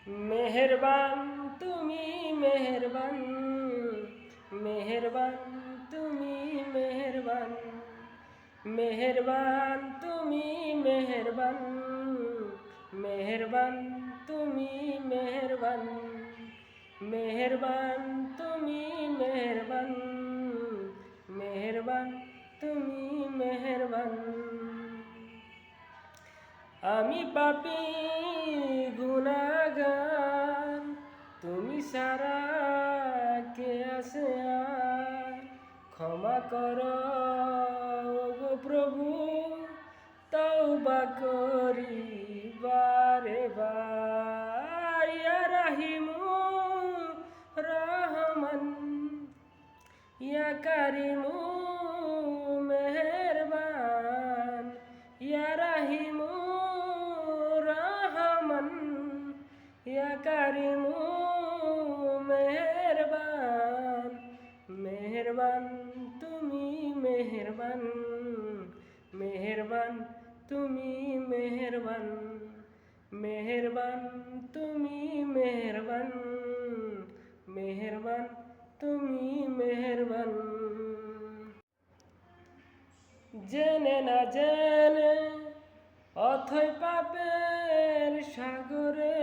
মেহেরবান তুমি মেহেরবান, মেহেরবান তুমি মেহেরবান, মেহেরবান তুমি মেহেরবান, মেহেরবান তুমি মেহেরবান, মেহেরবান তুমি মেহেরবান, মেহেরবান তুমি মেহেরবান। আমি পাপী গুনাহগার, তুমি সারা কে আছে আর? ক্ষমা করো গো প্রভু, তওবা করি বারে বার। ইয়া রাহিমু রহমান, ইয়া কারিমু মেহেরবান, ইয়া রাহিমু রহমান, ইয়া কারিমু মেহেরবান, মেহেরবান তুমি মেহেরবান, মেহেরবান তুমি মেহেরবান, মেহেরবান তুমি মেহেরবান, মেহেরবান তুমি মেহেরবান। জেনে না জেনে অথৈ পাপের সাগরে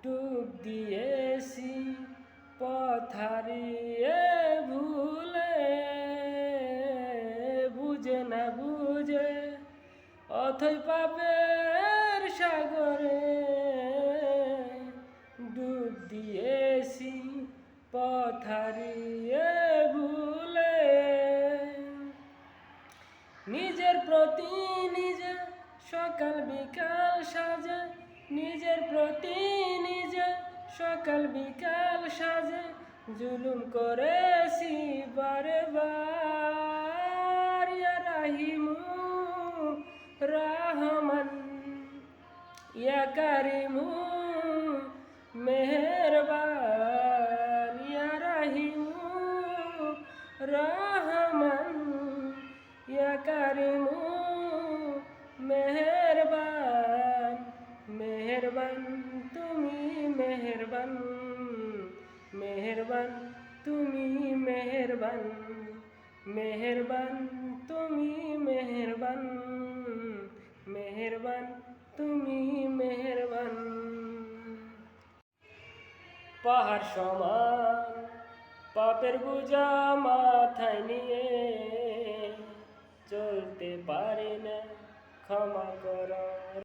ডুব দিয়েছি পথ হারিয়ে ভুলে। বুঝে না বুঝে অথৈ পাপের সাগরে ডুব দিয়েছি পথ হারিয়ে ভুলে। নিজের প্রতি নিজে সকাল বিকাল সাজে, নিজের প্রতি নিজে সকাল বিকাল সাজে জুলুম করেছি বারে বার। ইয়া রাহিমু রহমান, ইয়া কারিমু মেহেরবান, ইয়া রাহিমু রহমান, ইয়া কারিমু মেহেরবান, মেহেরবান তুমি মেহেরবান, মেহেরবান তুমি মেহেরবান, মেহেরবান তুমি মেহেরবান, মেহেরবান তুমি মেহেরবান। পাহাড় সমান পাপের বোঝা মাথায় নিয়ে চলতে পারি না, ক্ষমা করো।